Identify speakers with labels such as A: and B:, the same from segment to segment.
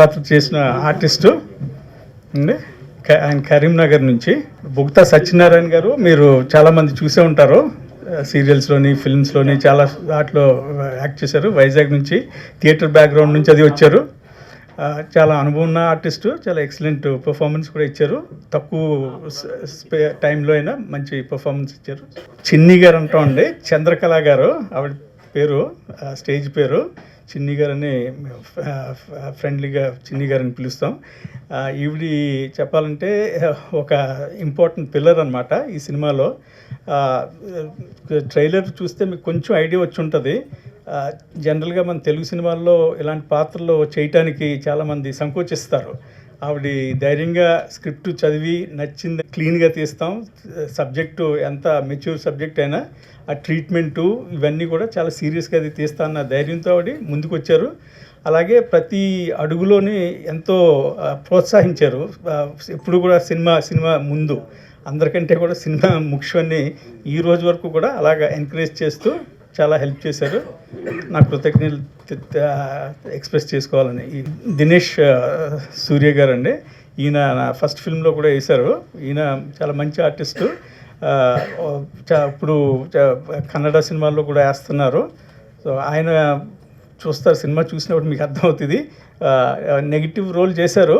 A: పాత్ర చేసిన ఆర్టిస్టు అండి. ఆయన కరీంనగర్ నుంచి. బుక్తా సత్యనారాయణ గారు మీరు చాలామంది చూసే ఉంటారు, సీరియల్స్లోని ఫిల్మ్స్లోని చాలా వాటిలో యాక్ట్ చేశారు. వైజాగ్ నుంచి థియేటర్ బ్యాక్గ్రౌండ్ నుంచి అది వచ్చారు. చాలా అనుభవం ఉన్న ఆర్టిస్టు, చాలా ఎక్సలెంట్ పర్ఫార్మెన్స్ కూడా ఇచ్చారు. తక్కువ టైంలో అయినా మంచి పర్ఫార్మెన్స్ ఇచ్చారు. చిన్ని గారు అంటామండి, చంద్రకళ గారు ఆవిడ పేరు, స్టేజ్ పేరు. చిన్ని గారని ఫ్రెండ్లీగా చిన్ని గారని పిలుస్తాం. ఈవిడి చెప్పాలంటే ఒక ఇంపార్టెంట్ పిల్లర్ అనమాట ఈ సినిమాలో. ట్రైలర్ చూస్తే మీకు కొంచెం ఐడియా వచ్చి ఉంటుంది. జనరల్గా మన తెలుగు సినిమాల్లో ఇలాంటి పాత్రలు చేయటానికి చాలామంది సంకోచిస్తారు. ఆవిడ ధైర్యంగా స్క్రిప్ట్ చదివి నచ్చింది క్లీన్గా తీస్తాం. సబ్జెక్టు ఎంత మెచ్యూర్ సబ్జెక్ట్ అయినా ఆ ట్రీట్మెంటు ఇవన్నీ కూడా చాలా సీరియస్గా అది తీస్తా అన్న ధైర్యంతో ఆవిడ ముందుకు వచ్చారు. అలాగే ప్రతి అడుగులోని ఎంతో ప్రోత్సహించారు. ఎప్పుడు కూడా సినిమా ముందు అందరికంటే కూడా సినిమా ముఖ్యాన్ని ఈ రోజు వరకు కూడా అలాగా ఎంకరేజ్ చేస్తూ చాలా హెల్ప్ చేశారు. నాకు కృతజ్ఞతలు ఎక్స్ప్రెస్ చేసుకోవాలని. దినేష్ సూర్య గారు అండి, ఈయన నా ఫస్ట్ ఫిల్మ్లో కూడా వేశారు. ఈయన చాలా మంచి ఆర్టిస్టు. ఇప్పుడు కన్నడ సినిమాల్లో కూడా వేస్తున్నారు. సో ఆయన చూస్తారు, సినిమా చూసినప్పుడు మీకు అర్థమవుతుంది. నెగిటివ్ రోల్ చేశారు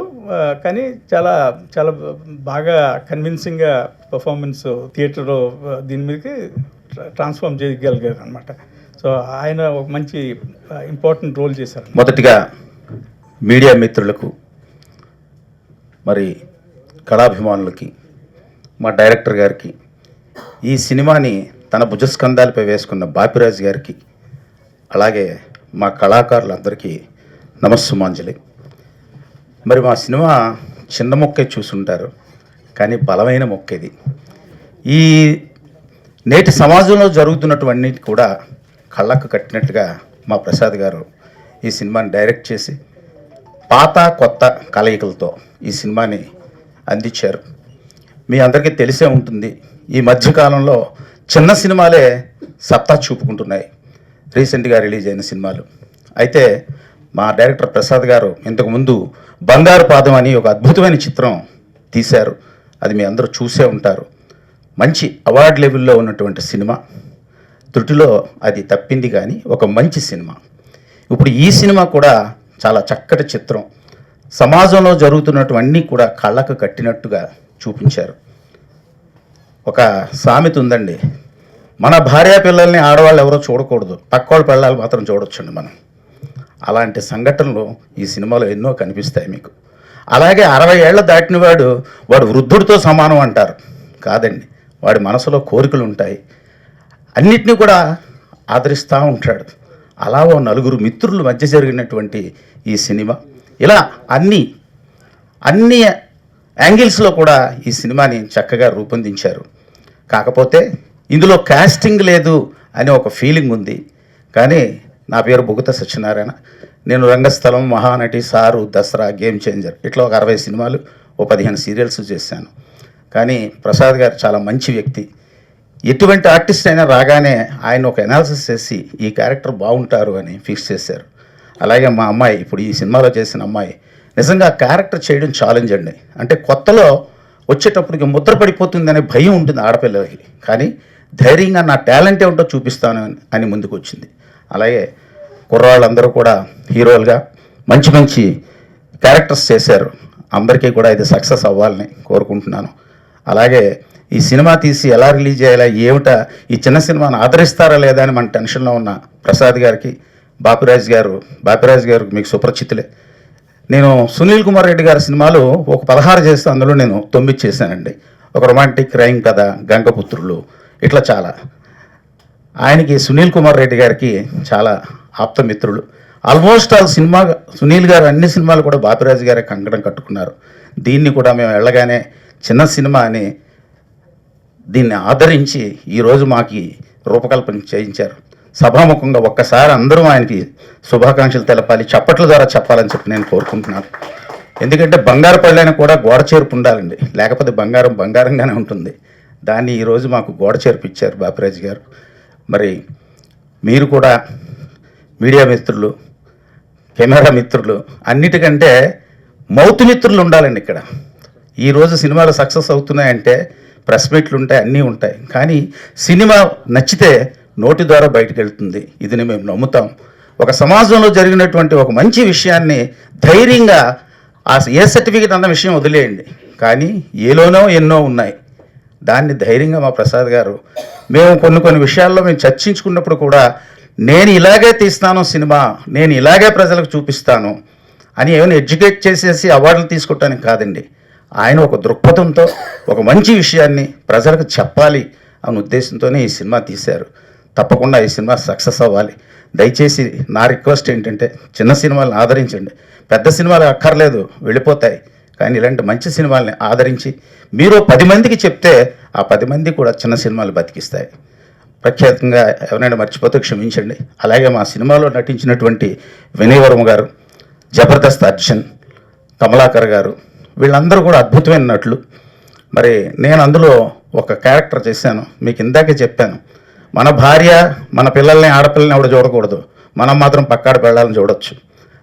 A: కానీ చాలా చాలా బాగా కన్విన్సింగ్గా పర్ఫార్మెన్స్ థియేటర్లో దీని మీదకి ట్రాన్స్ఫార్మ్ చేయగలిగారు అనమాట. సో ఆయన ఒక మంచి ఇంపార్టెంట్ రోల్ చేశారు.
B: మొదటిగా మీడియా మిత్రులకు, మరి కళాభిమానులకి, మా డైరెక్టర్ గారికి, ఈ సినిమాని తన భుజస్కంధాలపై వేసుకున్న బాపిరాజు గారికి, అలాగే మా కళాకారులందరికీ నమస్సుమాంజలి. మరి మా సినిమా చిన్న మొక్కే చూసుంటారు కానీ బలమైన మొక్క ఇది. ఈ నేటి సమాజంలో జరుగుతున్నటువన్నీ కూడా కళ్ళకు కట్టినట్టుగా మా ప్రసాద్ గారు ఈ సినిమాని డైరెక్ట్ చేసి పాత కొత్త కలయికలతో ఈ సినిమాని అందించారు. మీ అందరికీ తెలిసే ఉంటుంది, ఈ మధ్యకాలంలో చిన్న సినిమాలే సత్తా చూపుకుంటున్నాయి, రీసెంట్గా రిలీజ్ అయిన సినిమాలు. అయితే మా డైరెక్టర్ ప్రసాద్ గారు ఇంతకుముందు బంగారు పాదం అని ఒక అద్భుతమైన చిత్రం తీశారు. అది మీ అందరూ చూసే ఉంటారు. మంచి అవార్డు లెవెల్లో ఉన్నటువంటి సినిమా. త్రుటిలో అది తప్పింది కానీ ఒక మంచి సినిమా. ఇప్పుడు ఈ సినిమా కూడా చాలా చక్కటి చిత్రం. సమాజంలో జరుగుతున్నటువన్నీ కూడా కళ్ళకు కట్టినట్టుగా చూపించారు. ఒక సామెత ఉందండి, మన భార్య పిల్లల్ని ఆడవాళ్ళు ఎవరో చూడకూడదు, పక్కోళ్ళ పిల్లలు మాత్రం చూడొచ్చండి మనం. అలాంటి సంఘటనలు ఈ సినిమాలో ఎన్నో కనిపిస్తాయి మీకు. అలాగే 60 ఏళ్ల దాటిన వాడు వృద్ధుడితో సమానం అంటారు. కాదండి, వాడి మనసులో కోరికలు ఉంటాయి, అన్నిటినీ కూడా ఆదరిస్తూ ఉంటాడు. అలా ఓ నలుగురు మిత్రుల మధ్య జరిగినటువంటి ఈ సినిమా. ఇలా అన్ని యాంగిల్స్లో కూడా ఈ సినిమాని చక్కగా రూపొందించారు. కాకపోతే ఇందులో కాస్టింగ్ లేదు అనే ఒక ఫీలింగ్ ఉంది. కానీ నా పేరు బుగత సత్యనారాయణ. నేను Rangasthalam, Mahanati, sir, Dasara, game changer ఇట్లా ఒక 60 సినిమాలు, ఓ 15 సీరియల్స్ చేశాను. కానీ ప్రసాద్ గారు చాలా మంచి వ్యక్తి. ఎటువంటి ఆర్టిస్ట్ అయినా రాగానే ఆయన ఒక అనాలిసిస్ చేసి ఈ క్యారెక్టర్ బాగుంటారు అని ఫిక్స్ చేశారు. అలాగే మా అమ్మాయి, ఇప్పుడు ఈ సినిమాలో చేసిన అమ్మాయి, నిజంగా క్యారెక్టర్ చేయడం ఛాలెంజ్ అండి. అంటే కొత్తలో వచ్చేటప్పటికి ముద్ర పడిపోతుందనే భయం ఉంటుంది ఆడపిల్లలకి. కానీ ధైర్యంగా నా టాలెంట్ ఏమిటో చూపిస్తాను అని ముందుకు వచ్చింది. అలాగే కుర్రాళ్ళందరూ కూడా హీరోలుగా మంచి మంచి క్యారెక్టర్స్ చేశారు. అందరికీ కూడా ఇది సక్సెస్ అవ్వాలని కోరుకుంటున్నాను. అలాగే ఈ సినిమా తీసి ఎలా రిలీజ్ చేయాలా, ఏమిటా, ఈ చిన్న సినిమాను ఆదరిస్తారా లేదా అని మన టెన్షన్లో ఉన్న ప్రసాద్ గారికి, బాపిరాజు గారు మీకు సుపరిచితులే. నేను సునీల్ కుమార్ రెడ్డి గారి సినిమాలు ఒక 16 చేస్తే అందులో నేను 9 చేశానండి. ఒక రొమాంటిక్ క్రైమ్ కథ, గంగపుత్రులు, ఇట్లా చాలా. ఆయనకి సునీల్ కుమార్ రెడ్డి గారికి చాలా ఆప్తమిత్రులు. ఆల్మోస్ట్ ఆల్ సినిమా సునీల్ గారు అన్ని సినిమాలు కూడా బాపిరాజు గారే కంకణం కట్టుకున్నారు. దీన్ని కూడా మేము వెళ్ళగానే చిన్న సినిమా అని దీన్ని ఆదరించి ఈరోజు మాకు రూపకల్పన చేయించారు. సభాముఖంగా ఒక్కసారి అందరూ ఆయనకి శుభాకాంక్షలు తెలపాలి, చప్పట్ల ద్వారా చెప్పాలని చెప్పి నేను కోరుకుంటున్నాను. ఎందుకంటే బంగారు పళ్ళైనా కూడా గోడ చేర్పు ఉండాలండి, లేకపోతే బంగారం బంగారంగానే ఉంటుంది. దాన్ని ఈరోజు మాకు గోడ చేర్పు ఇచ్చారు బాపిరాజు గారు. మరి మీరు కూడా మీడియా మిత్రులు కెమెరా మిత్రులు, అన్నిటికంటే మౌత్ మిత్రులు ఉండాలండి ఇక్కడ. ఈరోజు సినిమాలు సక్సెస్ అవుతున్నాయంటే ప్రెస్ మీట్లు ఉంటాయి, అన్నీ ఉంటాయి. కానీ సినిమా నచ్చితే నోటి ద్వారా బయటకు వెళ్తుంది. ఇది మేము నమ్ముతాం. ఒక సమాజంలో జరిగినటువంటి ఒక మంచి విషయాన్ని ధైర్యంగా ఏ సర్టిఫికేట్ అన్న విషయం వదిలేయండి, కానీ ఏలోనో ఎన్నో ఉన్నాయి. దాన్ని ధైర్యంగా మా ప్రసాద్ గారు, మేము కొన్ని విషయాల్లో మేము చర్చించుకున్నప్పుడు కూడా నేను ఇలాగే తీస్తాను సినిమా, నేను ఇలాగే ప్రజలకు చూపిస్తాను అని ఏమైనా ఎడ్యుకేట్ చేసేసి అవార్డులు తీసుకోవటానికి కాదండి. ఆయన ఒక దృక్పథంతో ఒక మంచి విషయాన్ని ప్రజలకు చెప్పాలి అనే ఉద్దేశంతోనే ఈ సినిమా తీశారు. తప్పకుండా ఈ సినిమా సక్సెస్ అవ్వాలి. దయచేసి నా రిక్వెస్ట్ ఏంటంటే చిన్న సినిమాలను ఆదరించండి. పెద్ద సినిమాలు అక్కర్లేదు, వెళ్ళిపోతాయి. కానీ ఇలాంటి మంచి సినిమాల్ని ఆదరించి మీరు 10 మందికి చెప్తే ఆ 10 మంది కూడా చిన్న సినిమాలు బతికిస్తాయి. ప్రఖ్యాతంగా ఎవరైనా మర్చిపోతే క్షమించండి. అలాగే మా సినిమాలో నటించినటువంటి వినయ్ వర్మ గారు, జబర్దస్త్ అర్జున్, కమలాకర్ గారు, వీళ్ళందరూ కూడా అద్భుతమైన నటులు. మరి నేను అందులో ఒక క్యారెక్టర్ చేశాను. మీకు ఇందాకే చెప్పాను, మన భార్య మన పిల్లల్ని ఆడపిల్లని ఎవడ చూడకూడదు, మనం మాత్రం పక్కాడ పిల్లల్ని చూడొచ్చు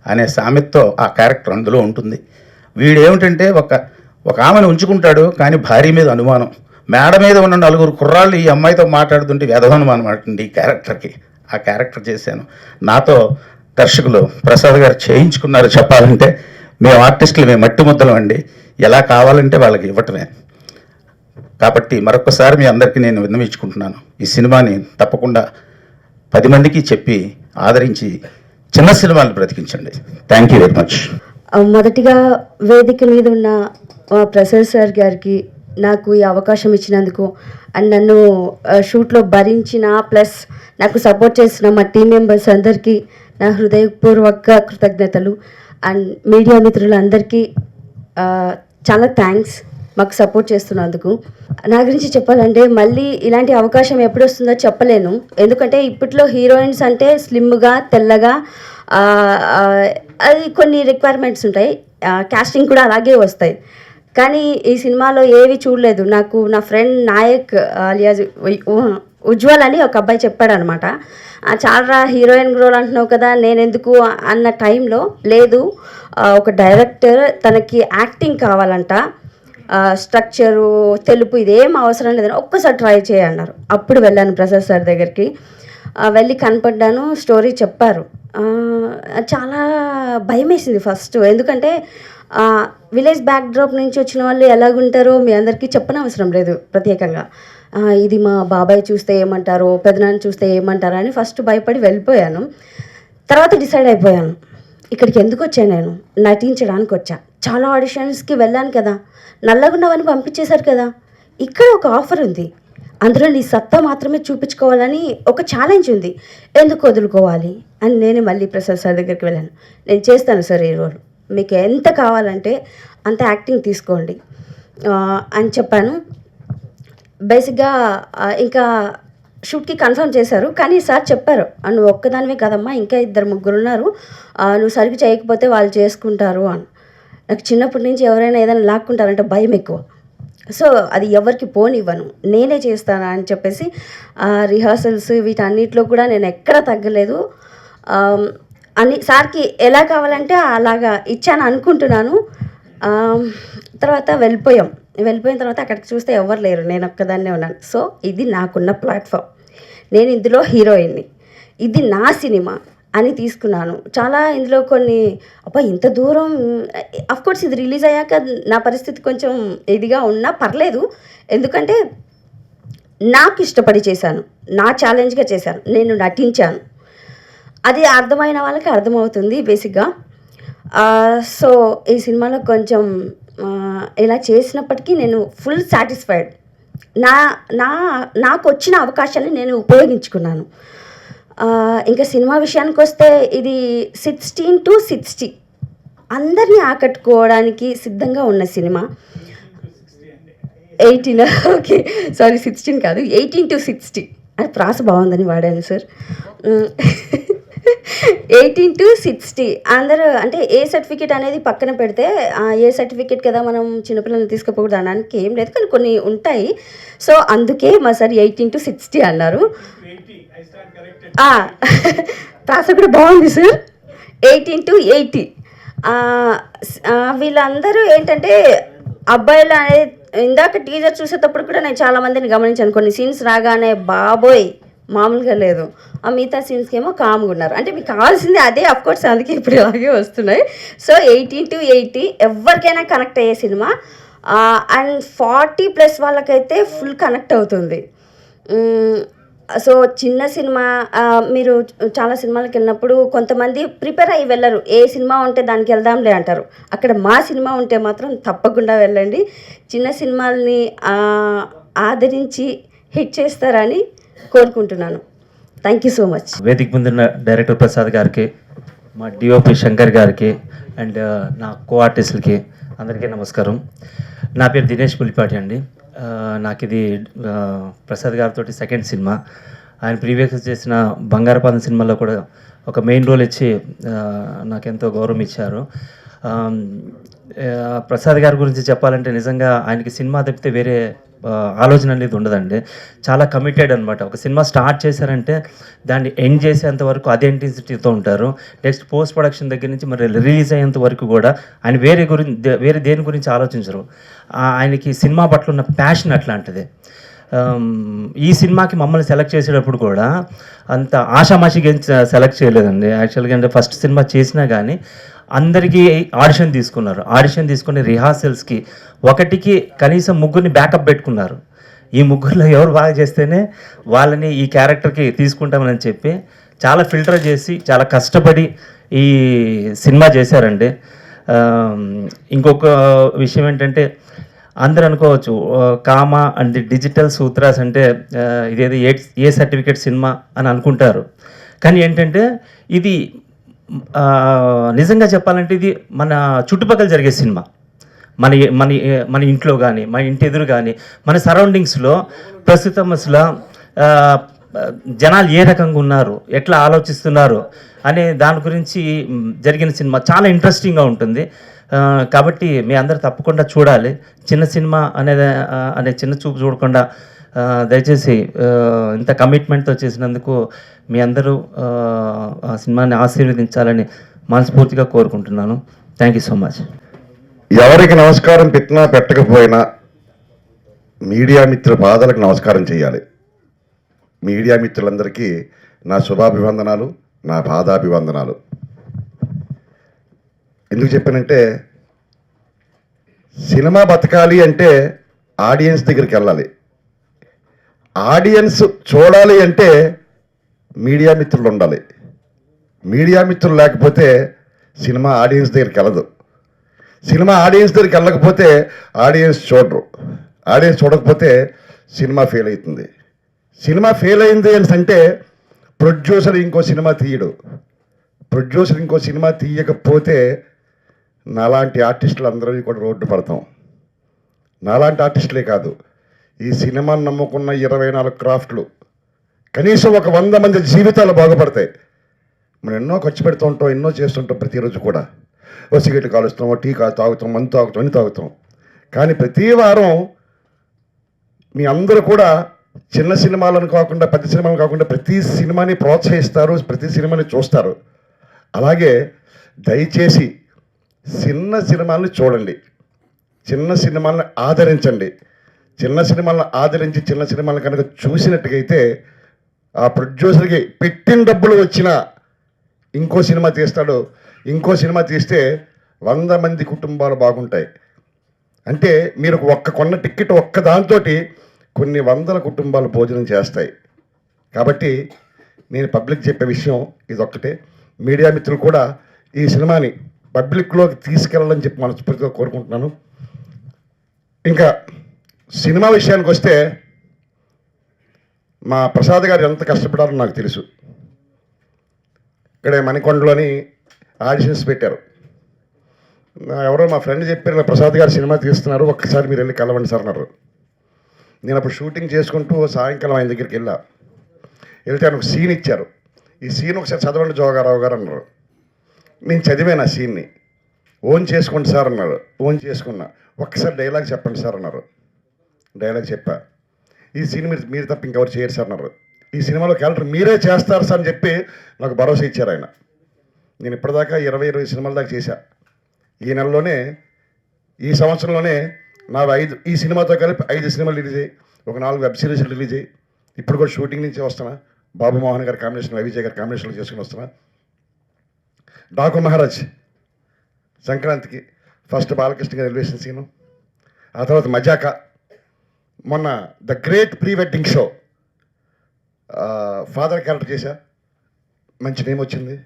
B: అనే సామెతతో ఆ క్యారెక్టర్ అందులో ఉంటుంది. వీడు ఏమిటంటే ఒక ఆమెను ఉంచుకుంటాడు, కానీ భార్య మీద అనుమానం. మేడ మీద ఉన్న 4 కుర్రాళ్ళు ఈ అమ్మాయితో మాట్లాడుతుంటే వ్యధవనుమానం అండి ఈ క్యారెక్టర్కి. ఆ క్యారెక్టర్ చేశాను. నాతో దర్శకులు ప్రసాద్ గారు చేయించుకున్నారు. చెప్పాలంటే మేము ఆర్టిస్టులు, మేము మట్టి ముద్దలం అండి, ఎలా కావాలంటే వాళ్ళకి ఇవ్వటమే. కాబట్టి మరొకసారి మీ అందరికీ నేను విన్నవించుకుంటున్నాను, ఈ సినిమాని తప్పకుండా 10 మందికి చెప్పి ఆదరించి చిన్న సినిమాలు బ్రతికించండి. Thank you very much.
C: మొదటిగా వేదిక మీద ఉన్న ప్రసాద్ సార్ గారికి నాకు ఈ అవకాశం ఇచ్చినందుకు, అండ్ నన్ను షూట్లో భరించిన ప్లస్ నాకు సపోర్ట్ చేసిన మా టీం మెంబర్స్ అందరికీ నా హృదయపూర్వక కృతజ్ఞతలు. అండ్ మీడియా మిత్రులందరికీ చాలా థ్యాంక్స్ మాకు సపోర్ట్ చేస్తున్నందుకు. నా గురించి చెప్పాలంటే మళ్ళీ ఇలాంటి అవకాశం ఎప్పుడు వస్తుందో చెప్పలేను. ఎందుకంటే ఇప్పట్లో హీరోయిన్స్ అంటే స్లిమ్గా, తెల్లగా, అది కొన్ని రిక్వైర్మెంట్స్ ఉంటాయి. కాస్టింగ్ కూడా అలాగే వస్తాయి. కానీ ఈ సినిమాలో ఏవి చూడలేదు. నాకు నా ఫ్రెండ్ నాయక్ అలియాజ్ ఉజ్వల్ అని ఒక అబ్బాయి చెప్పాడు అనమాట. చాలా హీరోయిన్ రోల్ అంటున్నావు కదా, నేనెందుకు అన్న టైంలో, లేదు ఒక డైరెక్టర్ తనకి యాక్టింగ్ కావాలంట, స్ట్రక్చరు, తెలుపు ఇదేం అవసరం లేదని ఒక్కసారి ట్రై చేయన్నారు. అప్పుడు వెళ్ళాను ప్రసాద్ సార్ దగ్గరికి. వెళ్ళి కనపడ్డాను, స్టోరీ చెప్పారు. చాలా భయం వేసింది ఫస్ట్. ఎందుకంటే విలేజ్ బ్యాక్డ్రాప్ నుంచి వచ్చిన వాళ్ళు ఎలాగుంటారో మీ అందరికీ చెప్పనవసరం లేదు ప్రత్యేకంగా. ఇది మా బాబాయ్ చూస్తే ఏమంటారో, పెదనాన్న చూస్తే ఏమంటారో అని ఫస్ట్ భయపడి వెళ్ళిపోయాను. తర్వాత డిసైడ్ అయిపోయాను, ఇక్కడికి ఎందుకు వచ్చాను, నేను నటించడానికి వచ్చా. చాలా ఆడిషన్స్కి వెళ్ళాను కదా, నల్లగున్నవని పంపించేశారు కదా, ఇక్కడ ఒక ఆఫర్ ఉంది, అందులో నీ సత్తా మాత్రమే చూపించుకోవాలని ఒక ఛాలెంజ్ ఉంది, ఎందుకు వదులుకోవాలి అని నేను మళ్ళీ ప్రసాద్ సార్ దగ్గరికి వెళ్ళాను. నేను చేస్తాను సార్ ఈ రోల్, మీకు ఎంత కావాలంటే అంత యాక్టింగ్ తీసుకోండి అని చెప్పాను. బేసిక్గా ఇంకా షూట్కి కన్ఫర్మ్ చేశారు. కానీ సార్ చెప్పారు, నువ్వు ఒక్కదానివే కదమ్మా, ఇంకా 2-3 ఉన్నారు, నువ్వు సరిగ్గా చేయకపోతే వాళ్ళు చేసుకుంటారు అని. నాకు చిన్నప్పటి నుంచి ఎవరైనా ఏదైనా లాక్కుంటారంటే భయం ఎక్కువ. సో అది ఎవరికి పోనివ్వను, నేనే చేస్తాను అని చెప్పేసి రిహార్సల్స్ వీటన్నిటిలో కూడా నేను ఎక్కడ తగ్గలేదు. అని సార్కి ఎలా కావాలంటే అలాగా ఇచ్చాను అనుకుంటున్నాను. తర్వాత వెళ్ళిపోయిన తర్వాత అక్కడికి చూస్తే ఎవరు లేరు, నేను ఒక్కదాన్నే ఉన్నాను. సో ఇది నాకున్న ప్లాట్ఫామ్, నేను ఇందులో హీరోయిన్ని, ఇది నా సినిమా అని తీసుకున్నాను. చాలా ఇందులో కొన్ని ఇంత దూరం, అఫ్కోర్స్ ఇది రిలీజ్ అయ్యాక నా పరిస్థితి కొంచెం ఇదిగా ఉన్నా పర్లేదు. ఎందుకంటే నాకు ఇష్టపడి చేశాను, నా ఛాలెంజ్గా చేశాను, నేను నటించాను. అది అర్థమైన వాళ్ళకి అర్థమవుతుంది బేసిక్గా. సో ఈ సినిమాలో కొంచెం ఇలా చేసినప్పటికీ నేను ఫుల్ సాటిస్ఫైడ్. నాకు వచ్చిన అవకాశాన్ని నేను ఉపయోగించుకున్నాను. ఇంకా సినిమా విషయానికి వస్తే ఇది 16 to 60 అందరినీ ఆకట్టుకోవడానికి సిద్ధంగా ఉన్న సినిమా. 18 ఓకే సారీ 16 కాదు, 18 to 60 అది ప్రాస బాగుందని వాడాను సార్. 18 to 60 అందరూ అంటే ఏ సర్టిఫికేట్ అనేది పక్కన పెడితే, ఏ సర్టిఫికేట్ కదా మనం చిన్నపిల్లల్ని తీసుకుపోకూడదు అనడానికి ఏం లేదు, కానీ కొన్ని ఉంటాయి. సో అందుకే మా సార్ 18 to 60 అన్నారు. ప్రాస కూడా బాగుంది సార్, 18 to 80. వీళ్ళందరూ ఏంటంటే అబ్బాయిలు అనేది ఇందాక టీజర్ చూసేటప్పుడు కూడా నేను చాలామందిని గమనించాను. కొన్ని సీన్స్ రాగానే బాబోయ్ మామూలుగా లేదు, ఆ మిగతా సీన్స్కి ఏమో కామ్గా ఉన్నారు. అంటే మీకు కావాల్సింది అదే, అఫ్కోర్స్ అందుకే ఇప్పుడు ఇలాగే వస్తున్నాయి. సో 18 to 80 ఎవరికైనా కనెక్ట్ అయ్యే సినిమా. అండ్ 40+ వాళ్ళకైతే ఫుల్ కనెక్ట్ అవుతుంది. సో చిన్న సినిమా, మీరు చాలా సినిమాలకు వెళ్ళినప్పుడు కొంతమంది ప్రిపేర్ అయ్యి వెళ్ళరు, ఏ సినిమా ఉంటే దానికి వెళ్దాంలే అంటారు. అక్కడ మా సినిమా ఉంటే మాత్రం తప్పకుండా వెళ్ళండి. చిన్న సినిమాల్ని ఆదరించి హిట్ చేస్తారని కోరుకుంటున్నాను. Thank you so much.
D: వేదిక ముందున్న డైరెక్టర్ ప్రసాద్ గారికి, మా డిఓపి శంకర్ గారికి అండ్ నా కో ఆర్టిస్టులకి అందరికీ నమస్కారం. నా పేరు దినేష్ పులిపాటి అండి. నాకు ఇది ప్రసాద్ గారితో సెకండ్ సినిమా. ఆయన ప్రీవియస్ చేసిన బంగారపాదం సినిమాలో కూడా ఒక మెయిన్ రోల్ ఇచ్చి నాకెంతో గౌరవం ఇచ్చారు. ప్రసాద్ గారి గురించి చెప్పాలంటే నిజంగా ఆయనకి సినిమా తప్పితే వేరే ఆలోచన అనేది ఉండదండి. చాలా కమిటెడ్ అనమాట. ఒక సినిమా స్టార్ట్ చేశారంటే దాన్ని ఎండ్ చేసేంత వరకు అదే ఇంటెన్సిటీతో ఉంటారు. నెక్స్ట్ పోస్ట్ ప్రొడక్షన్ దగ్గర నుంచి మరి రిలీజ్ అయ్యేంత వరకు కూడా ఆయన వేరే దేని గురించి ఆలోచించరు. ఆయనకి సినిమా పట్ల ఉన్న ప్యాషన్ అట్లాంటిది. ఈ సినిమాకి మమ్మల్ని సెలెక్ట్ చేసేటప్పుడు కూడా అంత ఆషామాషిగా సెలెక్ట్ చేయలేదండి. యాక్చువల్గా అంటే ఫస్ట్ సినిమా చేసినా కానీ అందరికీ ఆడిషన్ తీసుకున్నారు. ఆడిషన్ తీసుకుని రిహార్సల్స్కి ఒకటికి కనీసం ముగ్గురిని బ్యాకప్ పెట్టుకున్నారు. ఈ ముగ్గురులో ఎవరు బాగా చేస్తేనే వాళ్ళని ఈ క్యారెక్టర్కి తీసుకుంటామని చెప్పి చాలా ఫిల్టర్ చేసి చాలా కష్టపడి ఈ సినిమా చేశారండి. ఇంకొక విషయం ఏంటంటే అందరూ అనుకోవచ్చు కామా అండ్ డిజిటల్ సూత్రాస్ అంటే ఇదేదో ఏ సర్టిఫికేట్ సినిమా అని అనుకుంటారు. కానీ ఏంటంటే ఇది నిజంగా చెప్పాలంటే ఇది మన చుట్టుపక్కల జరిగే సినిమా. మన మన మన ఇంట్లో కానీ, మన ఇంటి ఎదురు కానీ, మన సరౌండింగ్స్లో ప్రస్తుతం అసలు జనాలు ఏ రకంగా ఉన్నారు, ఎట్లా ఆలోచిస్తున్నారు అనే దాని గురించి జరిగిన సినిమా. చాలా ఇంట్రెస్టింగ్గా ఉంటుంది. కాబట్టి మీ అందరు తప్పకుండా చూడాలి. చిన్న సినిమా అనే చిన్న చూపు చూడకుండా దయచేసి ఇంత కమిట్మెంట్తో చేసినందుకు మీ అందరూ ఆ సినిమాని ఆశీర్వదించాలని మనస్ఫూర్తిగా కోరుకుంటున్నాను. Thank you so much.
E: ఎవరికి నమస్కారం పెట్టినా పెట్టకపోయినా మీడియా మిత్రుల పాదాలకు నమస్కారం చేయాలి. మీడియా మిత్రులందరికీ నా శుభాభివందనాలు, నా పాదాభివందనాలు. ఎందుకు చెప్పానంటే సినిమా బతకాలి అంటే ఆడియన్స్ దగ్గరికి వెళ్ళాలి. ఆడియన్స్ చూడాలి అంటే మీడియా మిత్రులు ఉండాలి. మీడియా మిత్రులు లేకపోతే సినిమా ఆడియన్స్ దగ్గరికి వెళ్ళదు. సినిమా ఆడియన్స్ దగ్గరికి వెళ్ళకపోతే ఆడియన్స్ చూడరు. ఆడియన్స్ చూడకపోతే సినిమా ఫెయిల్ అవుతుంది. సినిమా ఫెయిల్ అయింది అని అంటే ప్రొడ్యూసర్ ఇంకో సినిమా తీయడు. ప్రొడ్యూసర్ ఇంకో సినిమా తీయకపోతే నాలాంటి ఆర్టిస్టులు అందరూ కూడా రోడ్డు పడతాం. నాలాంటి ఆర్టిస్టులే కాదు, ఈ సినిమాని నమ్ముకున్న 24 క్రాఫ్ట్లు, కనీసం ఒక 100 మంది జీవితాలు బాగుపడతాయి. మనం ఎన్నో ఖర్చు పెడుతూ ఉంటాం, ఎన్నో చేస్తుంటాం. ప్రతిరోజు కూడా ఓ సిగరెట్ కాలుస్తాం, ఓ టీ తాగుతాం, మందు తాగుతాం, అన్ని తాగుతాం. కానీ ప్రతి వారం మీ అందరూ కూడా చిన్న సినిమాలను కాకుండా, పెద్ద సినిమాలను కాకుండా ప్రతి సినిమాని ప్రోత్సహిస్తారు, ప్రతి సినిమాని చూస్తారు. అలాగే దయచేసి చిన్న సినిమాలను చూడండి, చిన్న సినిమాలను ఆదరించండి. చిన్న సినిమాలను ఆదరించి చిన్న సినిమాలను కనుక చూసినట్టుగైతే ఆ ప్రొడ్యూసర్కి పెట్టిన డబ్బులు వచ్చినా ఇంకో సినిమా తీస్తాడు. ఇంకో సినిమా తీస్తే 100 మంది కుటుంబాలు బాగుంటాయి. అంటే మీరు కొన్న టికెట్ ఒక్క దాంతో కొన్ని 100 కుటుంబాలు భోజనం చేస్తాయి. కాబట్టి నేను పబ్లిక్ చెప్పే విషయం ఇదొక్కటే. మీడియా మిత్రులు కూడా ఈ సినిమాని పబ్లిక్లోకి తీసుకెళ్ళాలని చెప్పి మనస్ఫూర్తిగా కోరుకుంటున్నాను. ఇంకా సినిమా విషయానికి వస్తే మా ప్రసాద్ గారు ఎంత కష్టపడారో నాకు తెలుసు. ఇక్కడే మణికొండలోని ఆడిషన్స్ పెట్టారు. ఎవరో మా ఫ్రెండ్ చెప్పారు, ప్రసాద్ గారు సినిమా తీస్తున్నారు, ఒక్కసారి మీరు వెళ్ళి కలవండి సార్ అన్నారు. నేను అప్పుడు షూటింగ్ చేసుకుంటూ సాయంకాలం ఆయన దగ్గరికి వెళ్తే ఆయన ఒక సీన్ ఇచ్చారు. ఈ సీన్ ఒకసారి చదవండి జోగారావు గారు అన్నారు. నేను చదివాను ఆ సీన్ని. ఓన్ చేసుకోండి సార్ అన్నారు. ఓన్ చేసుకున్నా. ఒక్కసారి డైలాగ్ చెప్పండి సార్ అన్నారు. డైలాగ్ చెప్పా. ఈ సీన్ మీరు తప్ప ఇంకెవరు చేయరు సార్ అన్నారు. ఈ సినిమాలో క్యారెక్టర్ మీరే చేస్తారు సార్ అని చెప్పి నాకు భరోసా ఇచ్చారు ఆయన. నేను ఇప్పటిదాకా 20 సినిమాల దాకా చేశా. ఈ నెలలోనే, ఈ సంవత్సరంలోనే నా ఈ సినిమాతో కలిపి 5 సినిమాలు రిలీజ్ అయ్యి, ఒక 4 వెబ్ సిరీస్లు రిలీజ్ అయ్యి, ఇప్పుడు కూడా షూటింగ్ నుంచి వస్తున్నా. బాబు మోహన్ గారి కాంబినేషన్, రవిజయ్ గారి కాంబినేషన్లో చేసుకుని వస్తున్నా. డాకు మహారాజ్ సంక్రాంతికి ఫస్ట్ బాలకృష్ణ గారి ఎలివేషన్ సీను, ఆ తర్వాత మజాకా, మొన్న the great pre wedding show father character చేశా, మంచి నేమ్ వచ్చింది.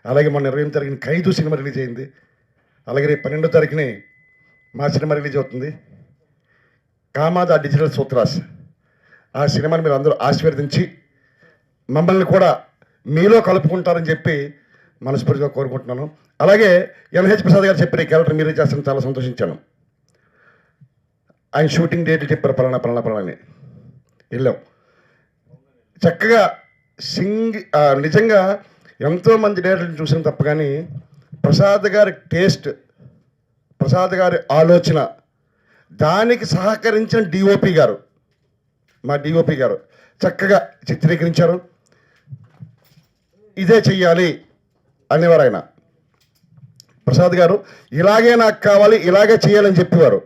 E: అలాగే మొన్న 20 తారీఖున ఖైదు సినిమా రిలీజ్ అయింది. అలాగే రేపు 12వ తారీఖుని మా సినిమా రిలీజ్ అవుతుంది, కామాద డిజిటల్ సూత్రాస్. ఆ సినిమాని మీరు అందరూ ఆశీర్వదించి మమ్మల్ని కూడా మీలో కలుపుకుంటారని చెప్పి మనస్ఫూర్తిగా కోరుకుంటున్నాను. అలాగే NH ప్రసాద్ గారు చెప్పిన ఈ క్యారెక్టర్ మీరే చేస్తారని చాలా సంతోషించాను. ఆయన షూటింగ్ డేట్లు చెప్పారు, పలానా వెళ్ళాం. చక్కగా నిజంగా ఎంతోమంది డైరెక్టర్ని చూసాను తప్ప, కానీ ప్రసాద్ గారి టేస్ట్, ప్రసాద్ గారి ఆలోచన, దానికి సహకరించిన డిఓపి గారు, మా డిఓపి గారు చక్కగా చిత్రీకరించారు. ఇదే చెయ్యాలి అనేవారు ఆయన. ప్రసాద్ గారు ఇలాగే నాకు కావాలి, ఇలాగే చేయాలని చెప్పేవారు,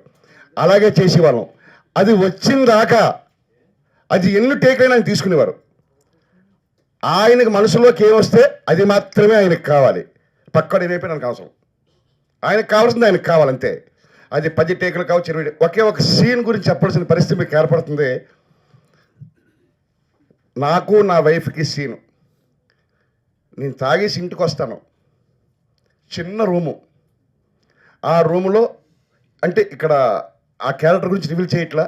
E: అలాగే చేసేవాళ్ళం. అది వచ్చిందాకా అది ఎన్ని టేకులైనా ఆయన తీసుకునేవారు. ఆయనకు మనసులోకి ఏమొస్తే అది మాత్రమే ఆయనకు కావాలి, పక్కన ఏదైపోయి నాకు అవసరం. ఆయనకు కావాల్సింది ఆయనకు కావాలంతే. అది 10 టేకులు కావచ్చు, 20. ఒకే ఒక సీన్ గురించి చెప్పాల్సిన పరిస్థితి మీకు ఏర్పడుతుంది. నాకు నా వైఫ్కి సీను, నేను తాగేసి ఇంటికి వస్తాను, చిన్న రూము, ఆ రూములో అంటే ఇక్కడ ఆ క్యారెక్టర్ గురించి రివీల్ చేయట్లా,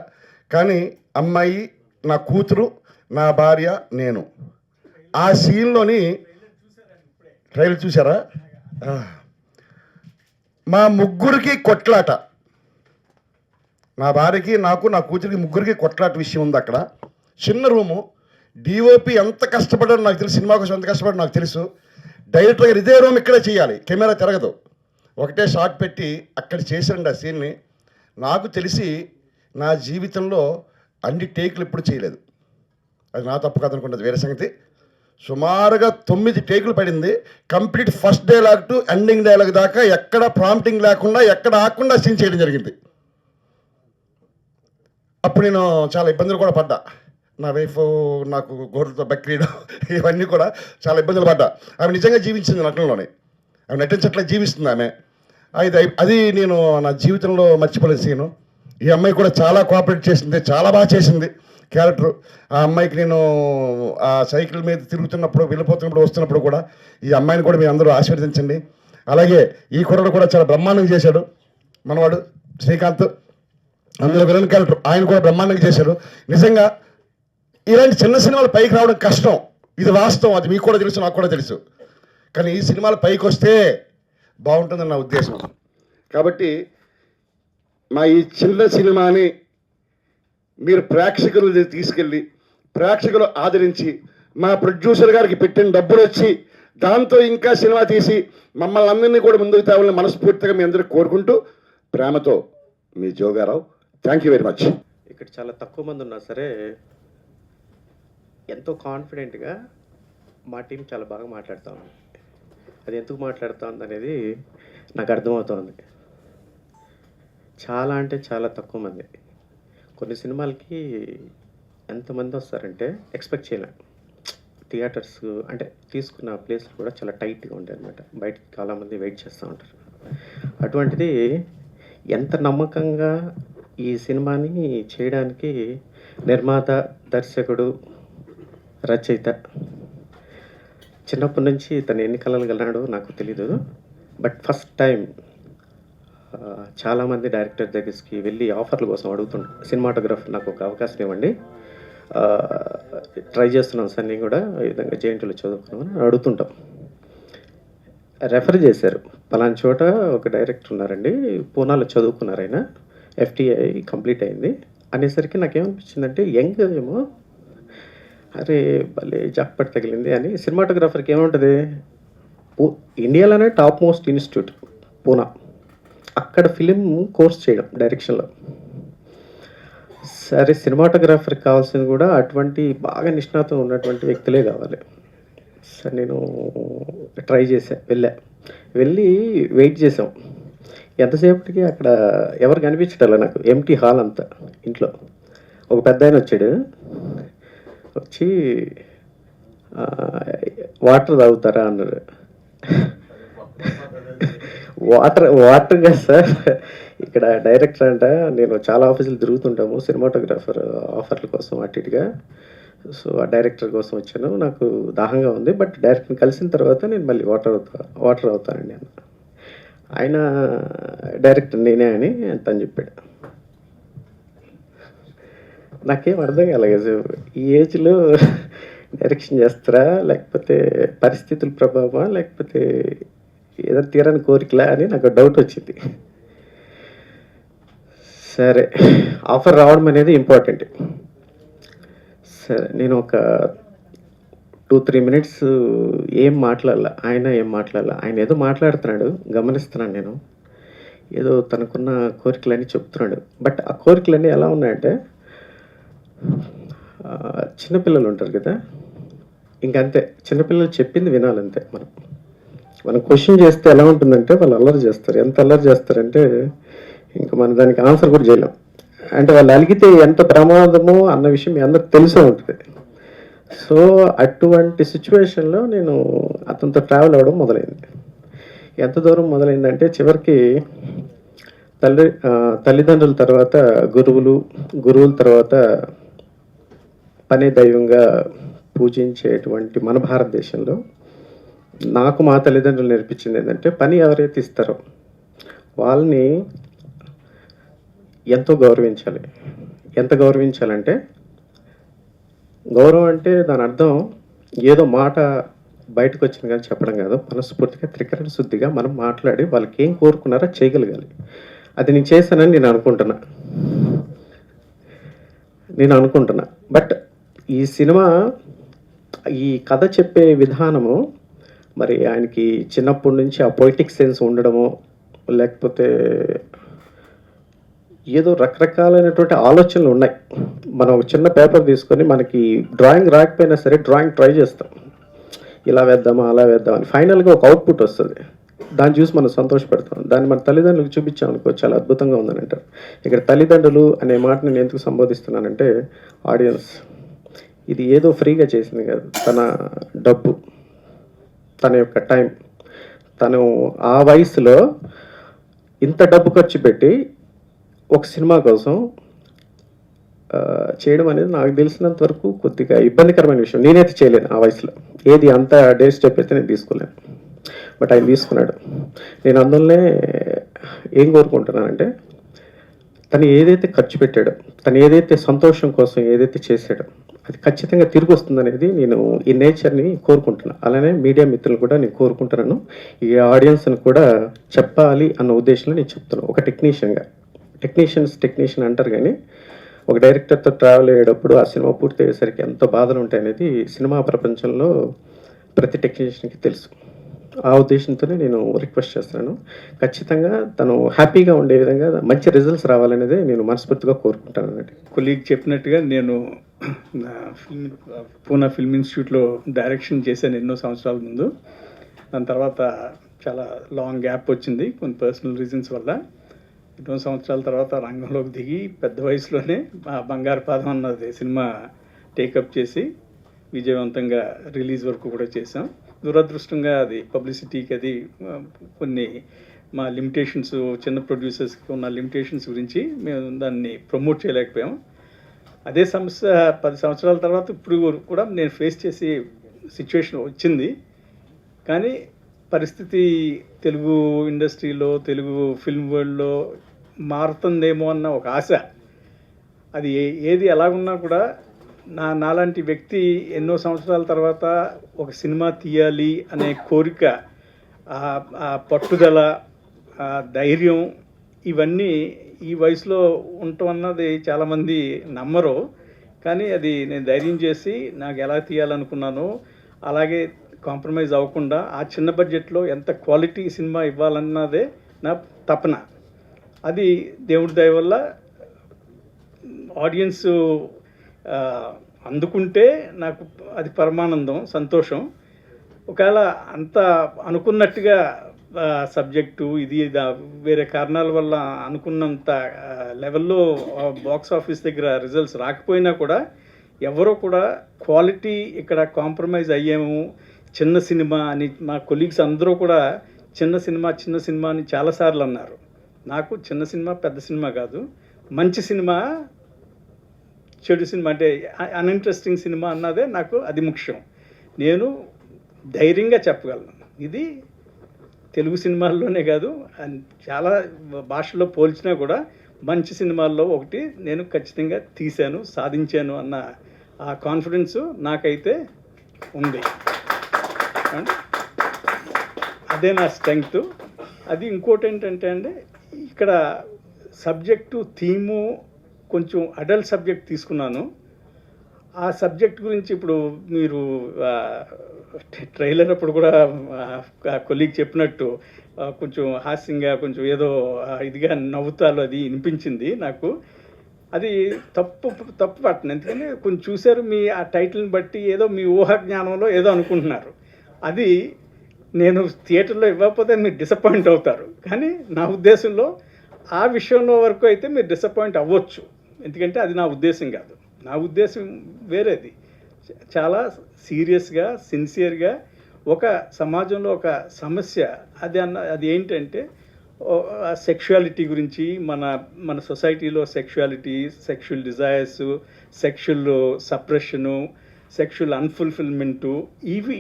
E: కానీ అమ్మాయి, నా కూతురు, నా భార్య, నేను. ఆ సీన్లోని ట్రైలర్ చూసారా? మా ముగ్గురికి కొట్లాట, నా భార్యకి, నాకు, నా కూతురికి, ముగ్గురికి కొట్లాట విషయం ఉంది అక్కడ. చిన్న రూము, డిఓపి ఎంత కష్టపడ్డాడో నాకు తెలుసు, సినిమా కోసం ఎంత కష్టపడ్డాడో నాకు తెలుసు. డైరెక్టర్ గారు ఇదే రూమ్ ఇక్కడే చేయాలి, కెమెరా తిరగదు, ఒకటే షాట్ పెట్టి అక్కడ చేశారండి ఆ సీన్ని. నాకు తెలిసి నా జీవితంలో అన్ని టేకులు ఎప్పుడు చేయలేదు, అది నా తప్పు కాదనుకుంటుంది, వేరే సంగతి. సుమారుగా 9 టేకులు పడింది, complete first dialogue to ending dialogue దాకా ఎక్కడ ప్రాంప్టింగ్ లేకుండా, ఎక్కడ ఆకుండా సీన్ చేయడం జరిగింది. అప్పుడు నేను చాలా ఇబ్బందులు కూడా పడ్డా. నా వైఫ్ నాకు గోర్లతో బక్రీయడం, ఇవన్నీ కూడా చాలా ఇబ్బందులు పడ్డా. ఆమె నిజంగా జీవించింది నటనలోనే, ఆమె నటించట్లా జీవిస్తుంది ఆమె. అది నేను నా జీవితంలో మర్చిపోలేని సీను. ఈ అమ్మాయి కూడా చాలా కోఆపరేట్ చేసింది, చాలా బాగా చేసింది క్యారెక్టర్. ఆ అమ్మాయికి నేను ఆ సైకిల్ మీద తిరుగుతున్నప్పుడు, వెళ్ళిపోతున్నప్పుడు, వస్తున్నప్పుడు కూడా ఈ అమ్మాయిని కూడా మీరు అందరూ ఆశీర్వదించండి. అలాగే ఈ కుర్రడు కూడా చాలా బ్రహ్మాండంగా చేశాడు, మనవాడు శ్రీకాంత్, అందులో విలన్ క్యారెక్టర్ ఆయన కూడా బ్రహ్మాండంగా చేశాడు. నిజంగా ఇలాంటి చిన్న సినిమాలు పైకి రావడం కష్టం, ఇది వాస్తవం, అది మీకు కూడా తెలుసు, నాకు కూడా తెలుసు. కానీ ఈ సినిమాలు పైకి వస్తే బాగుంటుందని నా ఉద్దేశం. కాబట్టి మా ఈ చిన్న సినిమాని మీరు ప్రేక్షకులు తీసుకెళ్ళి, ప్రేక్షకులు ఆదరించి, మా ప్రొడ్యూసర్ గారికి పెట్టిన డబ్బులు వచ్చి దాంతో ఇంకా సినిమా తీసి మమ్మల్ని అందరినీ కూడా ముందుకు తేవాలని మనస్ఫూర్తిగా మీ అందరికీ కోరుకుంటూ, ప్రేమతో మీ Jogarao. Thank you very much.
F: ఇక్కడ చాలా తక్కువ మంది ఉన్నా సరే ఎంతో కాన్ఫిడెంట్గా మా టీం చాలా బాగా మాట్లాడుతూ ఉంది. అది ఎందుకు మాట్లాడుతూ ఉంది అనేది నాకు అర్థమవుతోంది. చాలా అంటే చాలా తక్కువ మంది. కొన్ని సినిమాలకి ఎంతమంది వస్తారంటే ఎక్స్పెక్ట్ చేయలేం. థియేటర్స్ అంటే తీసుకున్న ప్లేస్లు కూడా చాలా టైట్గా ఉంటాయి అన్నమాట, బయటకి చాలామంది వెయిట్ చేస్తూ ఉంటారు. అటువంటిది ఎంత నమ్మకంగా ఈ సినిమాని చేయడానికి నిర్మాత, దర్శకుడు, రచయిత, చిన్నప్పటి నుంచి తను ఎన్ని కళలు కలనాడో నాకు తెలీదు. బట్ ఫస్ట్ టైం చాలామంది డైరెక్టర్ దగ్గరికి వెళ్ళి ఆఫర్ల కోసం అడుగుతుంటాం, సినిమాటోగ్రఫర్ నాకు ఒక అవకాశం ఇవ్వండి, ట్రై చేస్తున్నాం సార్, నేను కూడా ఈ విధంగా జేఎన్టీలో చదువుకున్నామని అడుగుతుంటాం. రెఫర్ చేశారు, పలానా చోట ఒక డైరెక్టర్ ఉన్నారండి, పూనాలో చదువుకున్నారు, ఆయన FTI కంప్లీట్ అయింది అనేసరికి నాకేమనిపించిందంటే, యంగ్ ఏమో, అరే భలే జాక్పట్ తగిలింది అని. సినిమాటోగ్రాఫర్కి ఏముంటుంది, ఇండియాలోనే టాప్ మోస్ట్ ఇన్స్టిట్యూట్ పూనా, అక్కడ ఫిలిం కోర్స్ చేయడం డైరెక్షన్లో. సరే సినిమాటోగ్రాఫర్కి కావాల్సింది కూడా అటువంటి బాగా నిష్ణాతం ఉన్నటువంటి వ్యక్తులే కావాలి. సరే నేను ట్రై వెళ్ళి వెయిట్ చేసాం. ఎంతసేపటికి అక్కడ ఎవరు కనిపించటంలే నాకు, ఎంటీ హాల్ అంతా. ఇంట్లో ఒక పెద్ద ఆయన వచ్చి వాటర్ తాగుతారా అన్నారు. వాటర్ కదా సార్, ఇక్కడ డైరెక్టర్ అంట, నేను చాలా ఆఫీసులు తిరుగుతుంటాము సినిమాటోగ్రాఫర్ ఆఫర్ల కోసం అటు ఇటుగా. సో ఆ డైరెక్టర్ కోసం వచ్చాను, నాకు దాహంగా ఉంది, బట్ డైరెక్టర్ని కలిసిన తర్వాత నేను మళ్ళీ వాటర్ అవుతానండి అన్న. ఆయన డైరెక్టర్ నేనే అని తను చెప్పాడు. నాకేం అర్థం కాలేదు, ఈ ఏజ్లో డైరెక్షన్ చేస్తారా, లేకపోతే పరిస్థితుల ప్రభావమా, లేకపోతే ఏదో తీరని కోరికలా అని నాకు డౌట్ వచ్చింది. సరే, ఆఫర్ రావడం అనేది ఇంపార్టెంట్. సరే, నేను ఒక 2-3 మినిట్స్ ఏం మాట్లాడాల, ఆయన ఏదో మాట్లాడుతున్నాడు, గమనిస్తున్నాను నేను. ఏదో తనకున్న కోరికలన్నీ చెప్తున్నాడు. బట్ ఆ కోరికలన్నీ ఎలా ఉన్నాయంటే, చిన్నపిల్లలు ఉంటారు కదా, ఇంకంతే, చిన్నపిల్లలు చెప్పింది వినాలంతే. మనం క్వశ్చన్ చేస్తే ఎలా ఉంటుందంటే, వాళ్ళు అల్లరి చేస్తారు. ఎంత అల్లరి చేస్తారంటే ఇంకా మనం దానికి ఆన్సర్ కూడా చేయలేం. అంటే వాళ్ళు అలిగితే ఎంత ప్రమాదమో అన్న విషయం మీ అందరికి తెలిసే ఉంటుంది. సో అటువంటి సిచ్యువేషన్లో నేను అతనితో ట్రావెల్ అవ్వడం మొదలైంది. ఎంత దూరం మొదలైందంటే, చివరికి తల్లిదండ్రుల తర్వాత గురువుల తర్వాత పనే దైవంగా పూజించేటువంటి మన భారతదేశంలో నాకు మా తల్లిదండ్రులు నేర్పించింది ఏంటంటే, పని ఎవరైతే ఇస్తారో వాళ్ళని ఎంతో గౌరవించాలి. ఎంత గౌరవించాలంటే, గౌరవం అంటే దాని అర్థం ఏదో మాట బయటకు వచ్చింది కానీ చెప్పడం కాదు. మనస్ఫూర్తిగా త్రికరణ శుద్ధిగా మనం మాట్లాడి వాళ్ళకి ఏం కోరుకున్నారో చేయగలగాలి. అది నేను చేశానని నేను అనుకుంటున్నా. బట్ ఈ సినిమా, ఈ కథ చెప్పే విధానము, మరి ఆయనకి చిన్నప్పటి నుంచి ఆ పొయిటిక్ సెన్స్ ఉండడమో, లేకపోతే ఏదో రకరకాలైనటువంటి ఆలోచనలు ఉన్నాయి. మనం ఒక చిన్న పేపర్ తీసుకొని, మనకి డ్రాయింగ్ రాకపోయినా సరే డ్రాయింగ్ ట్రై చేస్తాం, ఇలా వేద్దామా అలా వేద్దామని. ఫైనల్గా ఒక అవుట్పుట్ వస్తుంది, దాన్ని చూసి మనం సంతోషపడతాం. దాన్ని మన తల్లిదండ్రులకు చూపించామనుకో, చాలా అద్భుతంగా ఉందని అంటారు. ఇక్కడ తల్లిదండ్రులు అనే మాట నేను ఎందుకు సంబోధిస్తున్నానంటే, ఆడియన్స్ ఇది ఏదో ఫ్రీగా చేసింది కాదు. తన డబ్బు, తన యొక్క టైం, తను ఆ వయసులో ఇంత డబ్బు ఖర్చు పెట్టి ఒక సినిమా కోసం చేయడం అనేది నాకు తెలిసినంత వరకు కొద్దిగా ఇబ్బందికరమైన విషయం. నేనైతే చేయలేను ఆ వయసులో, ఏది అంత డే స్టెప్ అయితే నేను తీసుకోలేను. బట్ ఆయన తీసుకున్నాడు. నేను అందులోనే ఏం కోరుకుంటున్నానంటే, తను ఏదైతే ఖర్చు పెట్టాడో, తను ఏదైతే సంతోషం కోసం ఏదైతే చేశాడో, అది ఖచ్చితంగా తిరిగి వస్తుందనేది నేను ఈ నేచర్ని కోరుకుంటున్నాను. అలానే మీడియా మిత్రులు కూడా నేను కోరుకుంటున్నాను. ఈ ఆడియన్స్ని కూడా చెప్పాలి అన్న ఉద్దేశంలో నేను చెప్తున్నాను. ఒక టెక్నీషియన్ అంటారు, కానీ ఒక డైరెక్టర్తో ట్రావెల్ అయ్యేటప్పుడు ఆ సినిమా పూర్తి అయ్యేసరికి ఎంతో బాధలు ఉంటాయనేది సినిమా ప్రపంచంలో ప్రతి టెక్నీషియన్కి తెలుసు. ఆ ఉద్దేశంతోనే నేను రిక్వెస్ట్ చేస్తున్నాను. ఖచ్చితంగా తను హ్యాపీగా ఉండే విధంగా మంచి రిజల్ట్స్ రావాలనేది నేను మనస్ఫూర్తిగా కోరుకుంటాను అన్నట్టు.
A: కొలీగ్ చెప్పినట్టుగా నేను పూనా ఫిల్మ్ ఇన్స్టిట్యూట్లో డైరెక్షన్ చేశాను ఎన్నో సంవత్సరాల ముందు. దాని తర్వాత చాలా లాంగ్ గ్యాప్ వచ్చింది కొన్ని పర్సనల్ రీజన్స్ వల్ల. ఎన్నో సంవత్సరాల తర్వాత రంగంలోకి దిగి పెద్ద వయసులోనే మా బంగారు పాదం అన్నది సినిమా టేకప్ చేసి విజయవంతంగా రిలీజ్ వరకు కూడా చేసాం. దురదృష్టంగా అది పబ్లిసిటీకి అది కొన్ని మా లిమిటేషన్స్, చిన్న ప్రొడ్యూసర్స్కి ఉన్న లిమిటేషన్స్ గురించి మేము దాన్ని ప్రమోట్ చేయలేకపోయాం. అదే సమస్య 10 సంవత్సరాల తర్వాత ఇప్పుడు కూడా నేను ఫేస్ చేసే సిచ్యువేషన్ వచ్చింది. కానీ పరిస్థితి తెలుగు ఇండస్ట్రీలో, తెలుగు ఫిల్మ్ వరల్డ్లో మారుతుందేమో అన్న ఒక ఆశ, అది ఏది ఎలాగున్నా కూడా నాలాంటి వ్యక్తి ఎన్నో సంవత్సరాల తర్వాత ఒక సినిమా తీయాలి అనే కోరిక, ఆ పట్టుదల, ఆ ధైర్యం, ఇవన్నీ ఈ వయసులో ఉండటం అన్నది చాలామంది నమ్మరు. కానీ అది నేను ధైర్యం చేసి నాకు ఎలా తీయాలనుకున్నానో అలాగే కాంప్రమైజ్ అవ్వకుండా ఆ చిన్న బడ్జెట్లో ఎంత క్వాలిటీ సినిమా ఇవ్వాలన్నదే నా తపన. అది దేవుడి దయ వల్ల ఆడియన్స్ అందుకుంటే నాకు అది పరమానందం, సంతోషం. ఒకవేళ అంత అనుకున్నట్టుగా సబ్జెక్టు ఇది వేరే కారణాల వల్ల అనుకున్నంత లెవెల్లో బాక్స్ ఆఫీస్ దగ్గర రిజల్ట్స్ రాకపోయినా కూడా ఎవరో కూడా క్వాలిటీ ఇక్కడ కాంప్రమైజ్ అయ్యాము, చిన్న సినిమా అని మా కొలీగ్స్ అందరూ కూడా చిన్న సినిమా అని చాలాసార్లు అన్నారు. నాకు చిన్న సినిమా పెద్ద సినిమా కాదు, మంచి సినిమా చెడు సినిమా అంటే అన్ఇంట్రెస్టింగ్ సినిమా అన్నదే నాకు అది ముఖ్యం. నేను ధైర్యంగా చెప్పగలను, ఇది తెలుగు సినిమాల్లోనే కాదు చాలా భాషల్లో పోల్చినా కూడా మంచి సినిమాల్లో ఒకటి నేను ఖచ్చితంగా తీశాను, సాధించాను అన్న ఆ కాన్ఫిడెన్స్ నాకైతే ఉంది. అదే నా స్ట్రెంగ్త్. అది ఇంకోటి ఏంటంటే అండి, ఇక్కడ సబ్జెక్టు థీము కొంచెం అడల్ట్ సబ్జెక్ట్ తీసుకున్నాను. ఆ సబ్జెక్ట్ గురించి ఇప్పుడు మీరు ట్రైలర్ అప్పుడు కూడా కొలీగ్ చెప్పినట్టు కొంచెం హాస్యంగా కొంచెం ఏదో ఇదిగా నవ్వుతాలో అది వినిపించింది నాకు. అది తప్పు పట్టను, ఎందుకంటే కొంచెం చూశారు మీ ఆ టైటిల్ని బట్టి ఏదో మీ ఊహా జ్ఞానంలో ఏదో అనుకుంటున్నారు. అది నేను థియేటర్లో ఇవ్వకపోతే మీరు డిసప్పాయింట్ అవుతారు. కానీ నా ఉద్దేశంలో ఆ విషయంలో వరకు అయితే మీరు డిసప్పాయింట్ అవ్వచ్చు, ఎందుకంటే అది నా ఉద్దేశం కాదు. నా ఉద్దేశం వేరేది, చాలా సీరియస్గా సిన్సియర్గా ఒక సమాజంలో ఒక సమస్య అది ఏంటంటే సెక్షువాలిటీ గురించి, మన సొసైటీలో sexuality, sexual desires, sexual suppression, sexual unfulfilment, ఇవి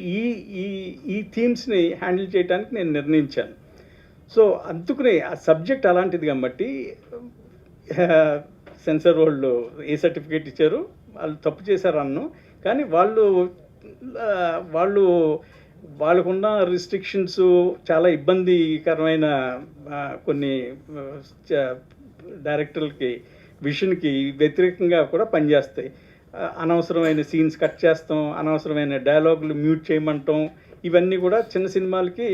A: ఈ థీమ్స్ని హ్యాండిల్ చేయడానికి నేను నిర్ణయించాను. సో అందుకనే ఆ సబ్జెక్ట్ అలాంటిది కాబట్టి సెన్సార్ వాళ్ళు ఏ సర్టిఫికేట్ ఇచ్చారు, వాళ్ళు తప్పు చేశారు అన్ను. కానీ వాళ్ళకున్న రిస్ట్రిక్షన్స్ చాలా ఇబ్బందికరమైన కొన్ని డైరెక్టర్లకి విషన్కి వ్యతిరేకంగా కూడా పనిచేస్తాయి. అనవసరమైన సీన్స్ కట్ చేస్తాం, అనవసరమైన డైలాగులు మ్యూట్ చేయమంటాం, ఇవన్నీ కూడా చిన్న సినిమాలకి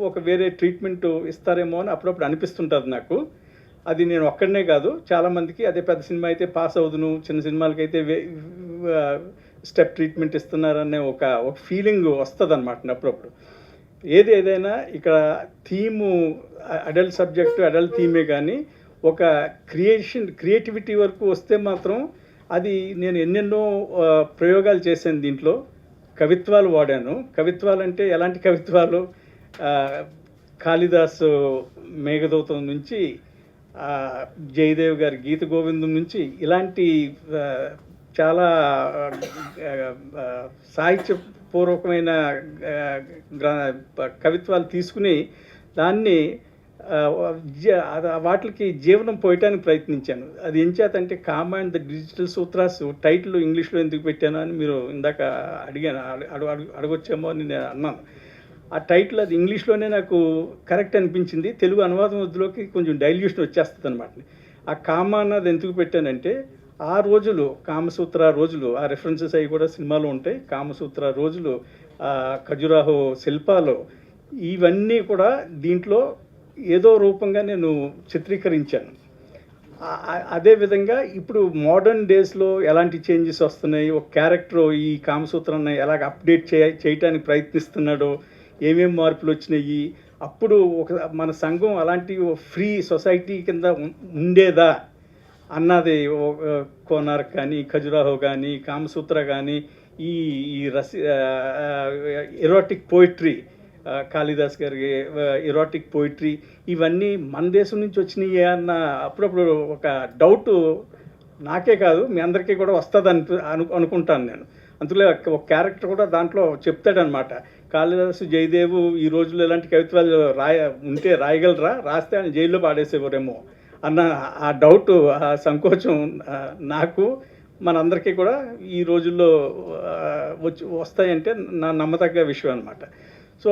A: ఒక వేరే ట్రీట్మెంట్ ఇస్తారేమో అని అప్పుడప్పుడు అనిపిస్తుంటుంది నాకు. అది నేను ఒక్కడనే కాదు, చాలామందికి అదే పెద్ద సినిమా అయితే పాస్ అవుదును, చిన్న సినిమాలకైతే స్టెప్ ట్రీట్మెంట్ ఇస్తున్నారనే ఒక ఫీలింగ్ వస్తుంది అనమాట అప్పుడప్పుడు. ఏదైనా ఇక్కడ థీము అడల్ట్ సబ్జెక్టు అడల్ట్ థీమే, కానీ ఒక క్రియేటివిటీ వరకు వస్తే మాత్రం అది నేను ఎన్నెన్నో ప్రయోగాలు చేశాను. దీంట్లో కవిత్వాలు వాడాను. కవిత్వాలు అంటే ఎలాంటి కవిత్వాలు, కాళిదాసు మేఘదూతం నుంచి, జయదేవ్ గారి గీత గోవిందం నుంచి ఇలాంటి చాలా సాహిత్యపూర్వకమైన కవిత్వాలు తీసుకుని దాన్ని వాటికి జీవనం పోయటానికి ప్రయత్నించాను. అది ఏం చేతంటే Kama and the digital sutras title ఇంగ్లీష్లో ఎందుకు పెట్టాను అని మీరు ఇందాక అడగొచ్చేమో అని నేను అన్నాను. ఆ టైటిల్ అది ఇంగ్లీష్లోనే నాకు కరెక్ట్ అనిపించింది, తెలుగు అనువాదం వద్దులోకి కొంచెం డైల్యూషన్ వచ్చేస్తుంది అనమాట. ఆ కామ అన్నది ఎందుకు పెట్టానంటే, ఆ రోజులు కామసూత్ర రోజులు, ఆ రెఫరెన్సెస్ అవి కూడా సినిమాలో ఉంటాయి. కామసూత్ర రోజులు, ఖజురాహో శిల్పాలు, ఇవన్నీ కూడా దీంట్లో ఏదో రూపంగా నేను చిత్రీకరించాను. అదేవిధంగా ఇప్పుడు మోడర్న్ డేస్లో ఎలాంటి చేంజెస్ వస్తున్నాయి, ఒక క్యారెక్టర్ ఈ కామసూత్రాన్ని ఎలాగ అప్డేట్ చేయటానికి ప్రయత్నిస్తున్నాడో, ఏమేమి మార్పులు వచ్చినాయి, అప్పుడు మన సంఘం అలాంటి ఫ్రీ సొసైటీ కింద ఉండేదా అన్నది, కోనార్క్ కానీ ఖజురాహో కానీ కామసూత్ర కానీ, ఈ ఎరోటిక్ పోయిట్రీ, కాళిదాస్ గారి ఎరోటిక్ పోయిట్రీ, ఇవన్నీ మన దేశం నుంచి వచ్చినాయి అన్న అప్పుడప్పుడు ఒక డౌట్ నాకే కాదు మీ అందరికీ కూడా వస్తుంది అనుకుంటాను నేను. అందులో ఒక క్యారెక్టర్ కూడా దాంట్లో చెప్తాడనమాట, కాళిదాసు జయదేవు ఈ రోజుల్లో ఇలాంటి కవిత్వాలు ఉంటే రాయగలరా, రాస్తే ఆయన జైల్లో పాడేసేవారేమో అన్న ఆ డౌట్, ఆ సంకోచం నాకు మనందరికీ కూడా ఈ రోజుల్లో వస్తాయంటే నా నమ్మతగ్గ విషయం అనమాట. సో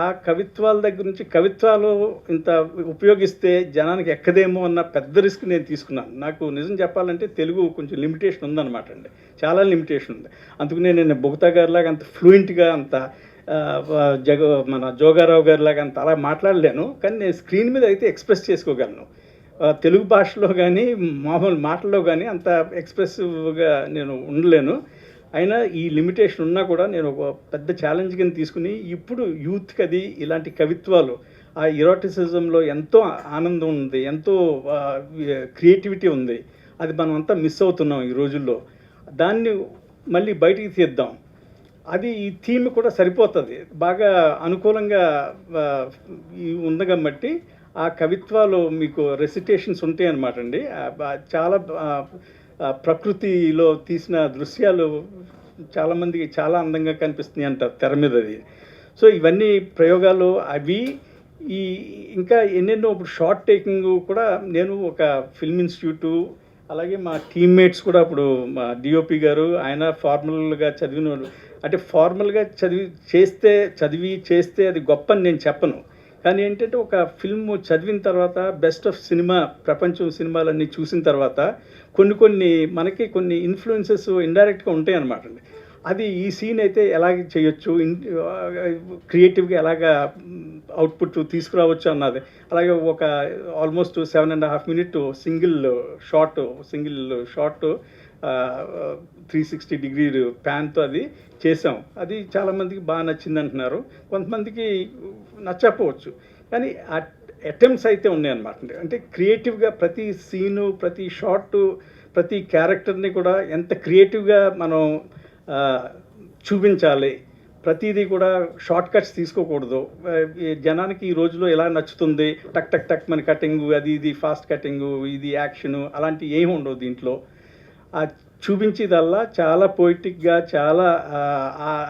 A: ఆ కవిత్వాల దగ్గర నుంచి, కవిత్వాలు ఇంత ఉపయోగిస్తే జనానికి ఎక్కదేమో అన్న పెద్ద రిస్క్ నేను తీసుకున్నాను. నాకు నిజం చెప్పాలంటే తెలుగు కొంచెం లిమిటేషన్ ఉందన్నమాట అండి, చాలా లిమిటేషన్ ఉంది. అందుకనే నేను బొగుతా గారిలాగా అంత ఫ్లూయెంట్గా, అంత మన జోగారావు గారిలాగా అంత అలా మాట్లాడలేను, కానీ నేను స్క్రీన్ మీద అయితే ఎక్స్ప్రెస్ చేసుకోగలను. తెలుగు భాషలో కానీ మామూలు మాటల్లో కానీ అంత ఎక్స్ప్రెసివ్గా నేను ఉండలేను. అయినా ఈ లిమిటేషన్ ఉన్నా కూడా నేను ఒక పెద్ద ఛాలెంజ్ కింద తీసుకుని ఇప్పుడు యూత్కి అది ఇలాంటి కవిత్వాలు ఆ ఇరోటిసిజంలో ఎంతో ఆనందం ఉంది, ఎంతో క్రియేటివిటీ ఉంది. అది మనం అంతా మిస్ అవుతున్నాం ఈ రోజుల్లో. దాన్ని మళ్ళీ బయటికి తీద్దాం. అది ఈ థీమ్ కూడా సరిపోతుంది, బాగా అనుకూలంగా ఉంది కాబట్టి ఆ కవిత్వాలు మీకు రెసిటేషన్స్ ఉంటాయి అన్నమాట అండి. చాలా ప్రకృతిలో తీసిన దృశ్యాలు చాలామందికి చాలా అందంగా కనిపిస్తున్నాయి అంటారు తెర మీద అది. సో ఇవన్నీ ప్రయోగాలు అవి ఈ ఇంకా ఎన్నెన్నో ఇప్పుడు షార్ట్ టేకింగ్ కూడా నేను ఒక ఫిల్మ్ ఇన్స్టిట్యూటు అలాగే మా టీమ్మేట్స్ కూడా ఇప్పుడు మా డిఓపి గారు ఆయన ఫార్మల్గా చదివిన వాళ్ళు, అంటే ఫార్మల్గా చదివి చేస్తే అది గొప్ప అని నేను చెప్పను. కానీ ఏంటంటే ఒక ఫిల్మ్ చదివిన తర్వాత బెస్ట్ ఆఫ్ సినిమా ప్రపంచం సినిమాలన్నీ చూసిన తర్వాత కొన్ని మనకి కొన్ని ఇన్ఫ్లుయెన్సెస్ ఇండైరెక్ట్గా ఉంటాయి అన్నమాట అండి. అది ఈ సీన్ అయితే ఎలాగ చేయొచ్చు, క్రియేటివ్గా ఎలాగ అవుట్పుట్ తీసుకురావచ్చు అన్నది. అలాగే ఒక ఆల్మోస్ట్ 7.5 minute సింగిల్ షాట్ 360 ప్యాన్తో అది చేసాం. అది చాలామందికి బాగా నచ్చింది అంటున్నారు, కొంతమందికి నచ్చకపోవచ్చు. కానీ అటెంప్ట్స్ అయితే ఉన్నాయన్నమాట. అంటే క్రియేటివ్గా ప్రతి సీను, ప్రతి షాట్, ప్రతి క్యారెక్టర్ని కూడా ఎంత క్రియేటివ్గా మనం చూపించాలి. ప్రతిదీ కూడా షార్ట్ కట్స్ తీసుకోకూడదు. జనానికి ఈ రోజులో ఎలా నచ్చుతుంది, టక్ టక్ టక్ మన కటింగు, అది ఇది ఫాస్ట్ కటింగు, ఇది యాక్షను, అలాంటి ఏమి ఉండవు దీంట్లో. చూపించేదల్లా చాలా పోయిటిక్గా, చాలా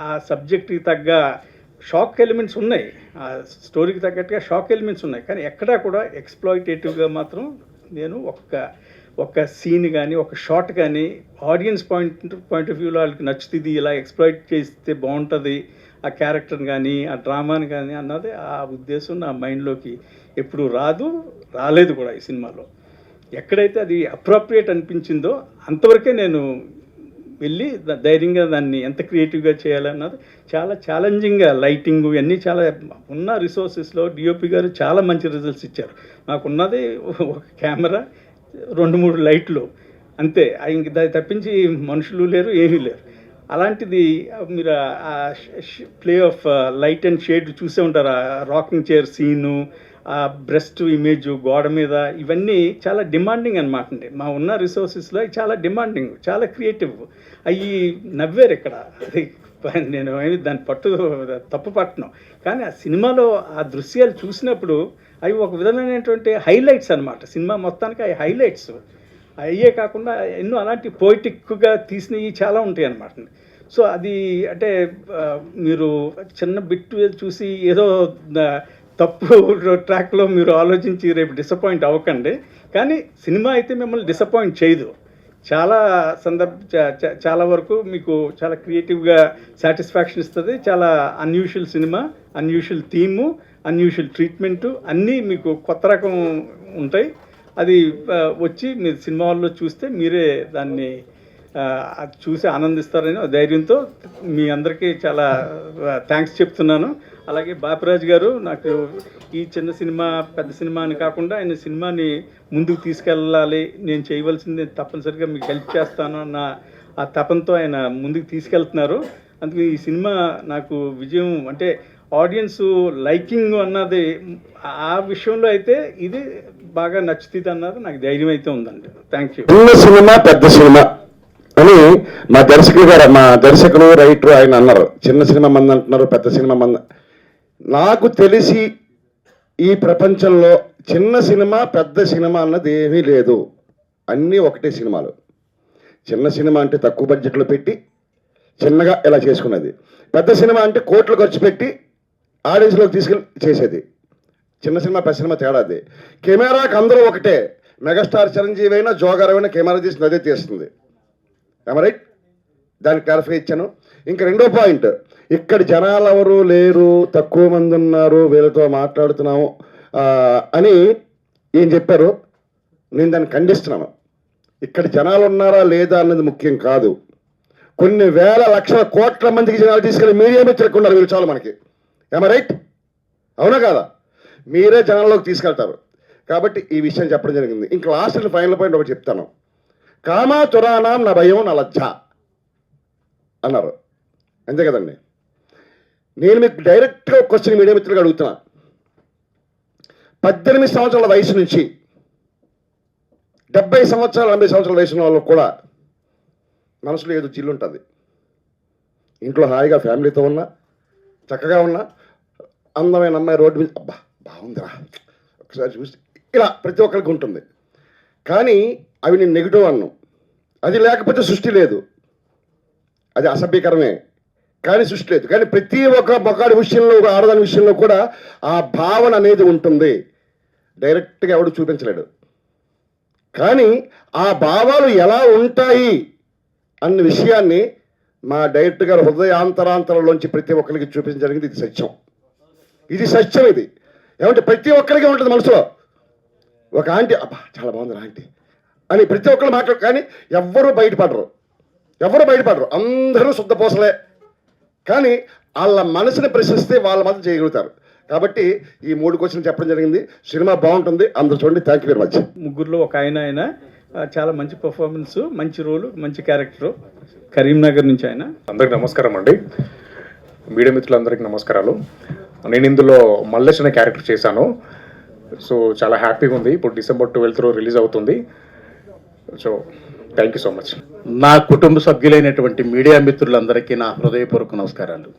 A: ఆ సబ్జెక్ట్కి తగ్గ షాక్ ఎలిమెంట్స్ ఉన్నాయి, ఆ స్టోరీకి తగ్గట్టుగా షాక్ ఎలిమెంట్స్ ఉన్నాయి. కానీ ఎక్కడా కూడా ఎక్స్ప్లాయిటేటివ్గా మాత్రం నేను ఒక సీన్ కానీ ఒక షాట్ కానీ ఆడియన్స్ పాయింట్ ఆఫ్ వ్యూలో వాళ్ళకి నచ్చుతుంది, ఇలా ఎక్స్ప్లాయిట్ చేస్తే బాగుంటుంది ఆ క్యారెక్టర్ని కానీ ఆ డ్రామాని కానీ అన్నది ఆ ఉద్దేశం నా మైండ్లోకి ఎప్పుడు రాలేదు కూడా. ఈ సినిమాలో ఎక్కడైతే అది అప్రోప్రియేట్ అనిపించిందో అంతవరకే నేను వెళ్ళి ధైర్యంగా దాన్ని ఎంత క్రియేటివ్గా చేయాలన్నది చాలా ఛాలెంజింగ్గా, లైటింగ్ ఇవన్నీ చాలా ఉన్న రిసోర్సెస్లో డిఓపి గారు చాలా మంచి రిజల్ట్స్ ఇచ్చారు. నాకున్నది ఒక కెమెరా, 2-3 లైట్లు అంతే. ఇంక దాన్ని తప్పించి మనుషులు లేరు, ఏమీ లేరు. అలాంటిది మీరు ఆ play of light and shade చూసే ఉంటారు. ఆ రాకింగ్ చైర్ సీను, ఆ బ్రెస్ట్ ఇమేజ్ గోడ మీద, ఇవన్నీ చాలా డిమాండింగ్ అనమాట అండి. మా ఉన్న రిసోర్సెస్లో చాలా డిమాండింగ్, చాలా క్రియేటివ్. అవి నవ్వారు ఇక్కడ. అది నేను దాన్ని తప్పు పట్టను. కానీ ఆ సినిమాలో ఆ దృశ్యాలు చూసినప్పుడు అవి ఒక విధమైనటువంటి హైలైట్స్ అనమాట. సినిమా మొత్తానికి అవి హైలైట్స్ అయ్యే కాకుండా ఎన్నో అలాంటి పోయిటిక్గా తీసినవి చాలా ఉంటాయి అన్నమాట. సో అది అంటే మీరు చిన్న బిట్ చూసి ఏదో తప్పు ట్రాక్లో మీరు ఆలోచించి రేపు డిసప్పాయింట్ అవ్వకండి. కానీ సినిమా అయితే మిమ్మల్ని డిసప్పాయింట్ చేయదు. చాలా వరకు మీకు చాలా క్రియేటివ్గా సాటిస్ఫాక్షన్ ఇస్తుంది. చాలా unusual cinema, unusual theme, unusual treatment అన్నీ మీకు కొత్త రకం ఉంటాయి. అది వచ్చి మీరు సినిమా హాల్లో చూస్తే మీరే దాన్ని అది చూసి ఆనందిస్తారని ధైర్యంతో మీ అందరికీ చాలా థ్యాంక్స్ చెప్తున్నాను. అలాగే బాపిరాజు గారు నాకు ఈ చిన్న సినిమా పెద్ద సినిమా అని కాకుండా ఆయన సినిమాని ముందుకు తీసుకెళ్ళాలి, నేను చేయవలసింది తప్పనిసరిగా మీకు హెల్ప్ చేస్తాను అన్న ఆ తపంతో ఆయన ముందుకు తీసుకెళ్తున్నారు. అందుకే ఈ సినిమా నాకు విజయం అంటే ఆడియన్స్ లైకింగ్ అన్నది ఆ విషయంలో అయితే ఇది బాగా నచ్చుతుంది అన్నది నాకు ధైర్యం అయితే ఉందండి. Thank you.
E: చిన్న సినిమా పెద్ద సినిమా అని మా దర్శకుడు రైటర్ ఆయన అన్నారు. చిన్న సినిమా మంది అంటున్నారు, పెద్ద సినిమా మంది. నాకు తెలిసి ఈ ప్రపంచంలో చిన్న సినిమా పెద్ద సినిమా అన్నది ఏమీ లేదు, అన్నీ ఒకటే సినిమాలు. చిన్న సినిమా అంటే తక్కువ బడ్జెట్లో పెట్టి చిన్నగా ఇలా చేసుకున్నది. పెద్ద సినిమా అంటే కోట్లు ఖర్చు పెట్టి ఆడియన్స్లోకి తీసుకెళ్ళి చేసేది. చిన్న సినిమా పెద్ద సినిమా తేడాది. కెమెరాకి అందరూ ఒకటే. మెగాస్టార్ చిరంజీవి అయినా జోగార్ అయినా కెమెరా తీసిన అదే తీస్తుంది. రైట్, దానికి క్లారిఫై ఇచ్చాను. ఇంకా రెండో పాయింట్, ఇక్కడ జనాలు ఎవరు లేరు, తక్కువ మంది ఉన్నారు, వీళ్ళతో మాట్లాడుతున్నాము అని ఏం చెప్పారు, నేను దాన్ని ఖండిస్తున్నాను. ఇక్కడ జనాలు ఉన్నారా లేదా అన్నది ముఖ్యం కాదు. కొన్ని వేల లక్షల కోట్ల మందికి జనాలు తీసుకెళ్ళి మీడియా మిత్రులకు ఉన్నారు వీళ్ళు చాలు మనకి. రైట్, అవునా కాదా? మీరే జనాల్లోకి తీసుకెళ్తారు. కాబట్టి ఈ విషయం చెప్పడం జరిగింది. ఇంకా లాస్ట్ అండ్ ఫైనల్ పాయింట్ ఒకటి చెప్తాను. కామా తురానాం నా భయం నా లజ్జ. అన్నారు, అంతే కదండి. నేను మీకు డైరెక్ట్గా క్వశ్చన్ మీడియా మిత్రులుగా అడుగుతున్నా. 18 సంవత్సరాల వయసు నుంచి 70 సంవత్సరాలు 80 సంవత్సరాల వయసు వాళ్ళు కూడా మనసులో ఏదో చిల్లు ఉంటుంది. ఇంట్లో హాయిగా ఫ్యామిలీతో ఉన్నా, చక్కగా ఉన్నా, అందమైన అమ్మాయి రోడ్డు మీద అబ్బా బాగుందిరా ఒకసారి చూసి ఇలా ప్రతి ఒక్కరికి ఉంటుంది. కానీ అవి నేను నెగిటివ్ అన్నాను. అది లేకపోతే సృష్టి లేదు, అది అసభ్యకరమే, కానీ సృష్టి లేదు. కానీ ప్రతి ఒక్క మొగాడి విషయంలో, ఒక ఆడదాని విషయంలో కూడా ఆ భావన అనేది ఉంటుంది. డైరెక్ట్గా ఎవడు చూపించలేడు. కానీ ఆ భావాలు ఎలా ఉంటాయి అన్న విషయాన్ని మా డైరెక్టర్ గారు హృదయాంతరాంతరంలోంచి ప్రతి ఒక్కరికి చూపించడం జరిగింది. ఇది సత్యం, ఇది సత్యం. ఇది ఏమంటే ప్రతి ఒక్కరికి ఉంటుంది మనసులో. ఒక ఆంటీ అబ్బా చాలా బాగుంది ఆంటీ అని ప్రతి ఒక్కరు మాట్లాడు, కానీ ఎవ్వరూ బయటపడరు, అందరూ శుద్ధపోసలే. కానీ వాళ్ళ మనసుని ప్రశ్నిస్తే వాళ్ళ మాత్రం చేయగలుగుతారు. కాబట్టి ఈ 3 క్వశ్చన్లు చెప్పడం జరిగింది. సినిమా బాగుంటుంది, అందరూ చూడండి. Thank you very much.
A: ముగ్గురులో ఒక ఆయన చాలా మంచి పర్ఫార్మెన్స్, మంచి రోలు, మంచి క్యారెక్టరు. కరీంనగర్ నుంచి ఆయన.
G: అందరికి నమస్కారం అండి, మీడియా మిత్రులందరికీ నమస్కారాలు. నేను ఇందులో మల్లేష్ అనే క్యారెక్టర్ చేశాను. సో చాలా హ్యాపీగా ఉంది. ఇప్పుడు December 12th రిలీజ్ అవుతుంది. So thank you so much.
H: నా కుటుంబ సభ్యులైనటువంటి మీడియా మిత్రులందరికీ నా హృదయపూర్వక నమస్కారాలు.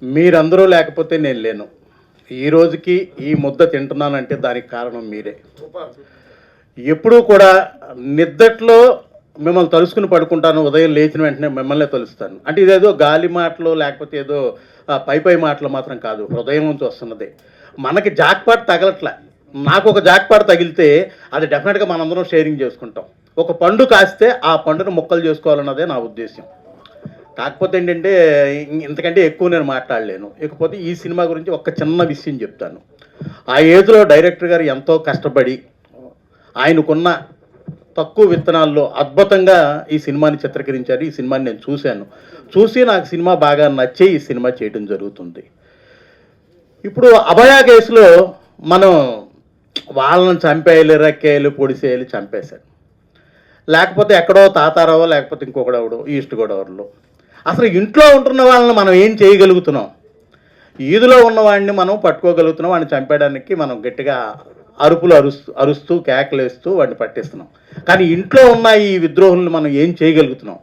H: మీరందరూ లేకపోతే నేను లేను. ఈ రోజుకి ఈ ముద్ద తింటున్నానంటే దానికి కారణం మీరే. ఎప్పుడూ కూడా నిద్దట్లో మిమ్మల్ని తలుసుకుని పడుకుంటాను, ఉదయం లేచిన వెంటనే మిమ్మల్నే తలుస్తాను. అంటే ఇదేదో గాలి మాటలు లేకపోతే ఏదో పై మాటలు మాత్రం కాదు, హృదయం నుంచి వస్తున్నదే. మనకి జాక్పాట్ తగలట్లే. నాకు ఒక జాక్పాట్ తగిలితే అది డెఫినెట్గా మనందరం షేరింగ్ చేసుకుంటాం. ఒక పండు కాస్తే ఆ పండును ముక్కలు చేసుకోవాలన్నదే నా ఉద్దేశం. కాకపోతే ఏంటంటే ఇంతకంటే ఎక్కువ నేను మాట్లాడలేను. ఇకపోతే ఈ సినిమా గురించి ఒక చిన్న విషయం చెప్తాను. ఆ ఏజ్లో డైరెక్టర్ గారు ఎంతో కష్టపడి ఆయనకున్న తక్కువ విత్తనాల్లో అద్భుతంగా ఈ సినిమాని చిత్రీకరించారు. ఈ సినిమాని నేను చూసి నాకు సినిమా బాగా నచ్చే ఈ సినిమా చేయడం జరుగుతుంది. ఇప్పుడు అభయ కేసులో మనం వాళ్ళని చంపేయాలి, రెక్కేయాలి, పొడిసేయాలి, చంపేశారు. లేకపోతే ఎక్కడో తాతారావో లేకపోతే ఇంకొకడెవడో ఈస్ట్ గోదావరిలో. అసలు ఇంట్లో ఉంటున్న వాళ్ళని మనం ఏం చేయగలుగుతున్నాం? ఈదులో ఉన్నవాడిని మనం పట్టుకోగలుగుతున్నాం, వాడిని చంపేయడానికి మనం గట్టిగా అరుపులు అరుస్తూ కేకలేస్తూ వాడిని పట్టిస్తున్నాం. కానీ ఇంట్లో ఉన్న ఈ విద్రోహులను మనం ఏం చేయగలుగుతున్నాం?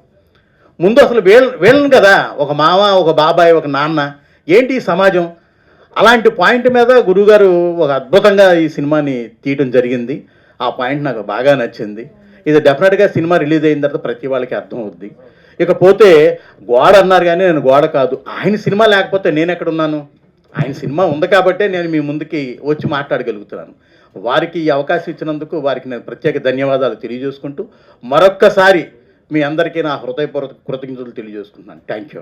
H: ముందు అసలు వీళ్ళని కదా, ఒక మామ, ఒక బాబాయ్, ఒక నాన్న, ఏంటి ఈ సమాజం? అలాంటి పాయింట్ మీద గురువుగారు ఒక అద్భుతంగా ఈ సినిమాని తీయడం జరిగింది. ఆ పాయింట్ నాకు బాగా నచ్చింది. ఇది డెఫినెట్గా సినిమా రిలీజ్ అయిన తర్వాత ప్రతి వాళ్ళకి అర్థం అవుద్ది. ఇకపోతే గోడ అన్నారు, కానీ నేను గోడ కాదు. ఆయన సినిమా లేకపోతే నేను ఎక్కడున్నాను? ఆయన సినిమా ఉంది కాబట్టే నేను మీ ముందుకి వచ్చి మాట్లాడగలుగుతున్నాను. వారికి ఈ అవకాశం ఇచ్చినందుకు వారికి నేను ప్రత్యేక ధన్యవాదాలు తెలియజేసుకుంటూ మరొక్కసారి మీ అందరికీ నా హృదయపూర్వక కృతజ్ఞతలు తెలియజేసుకుంటున్నాను. Thank you.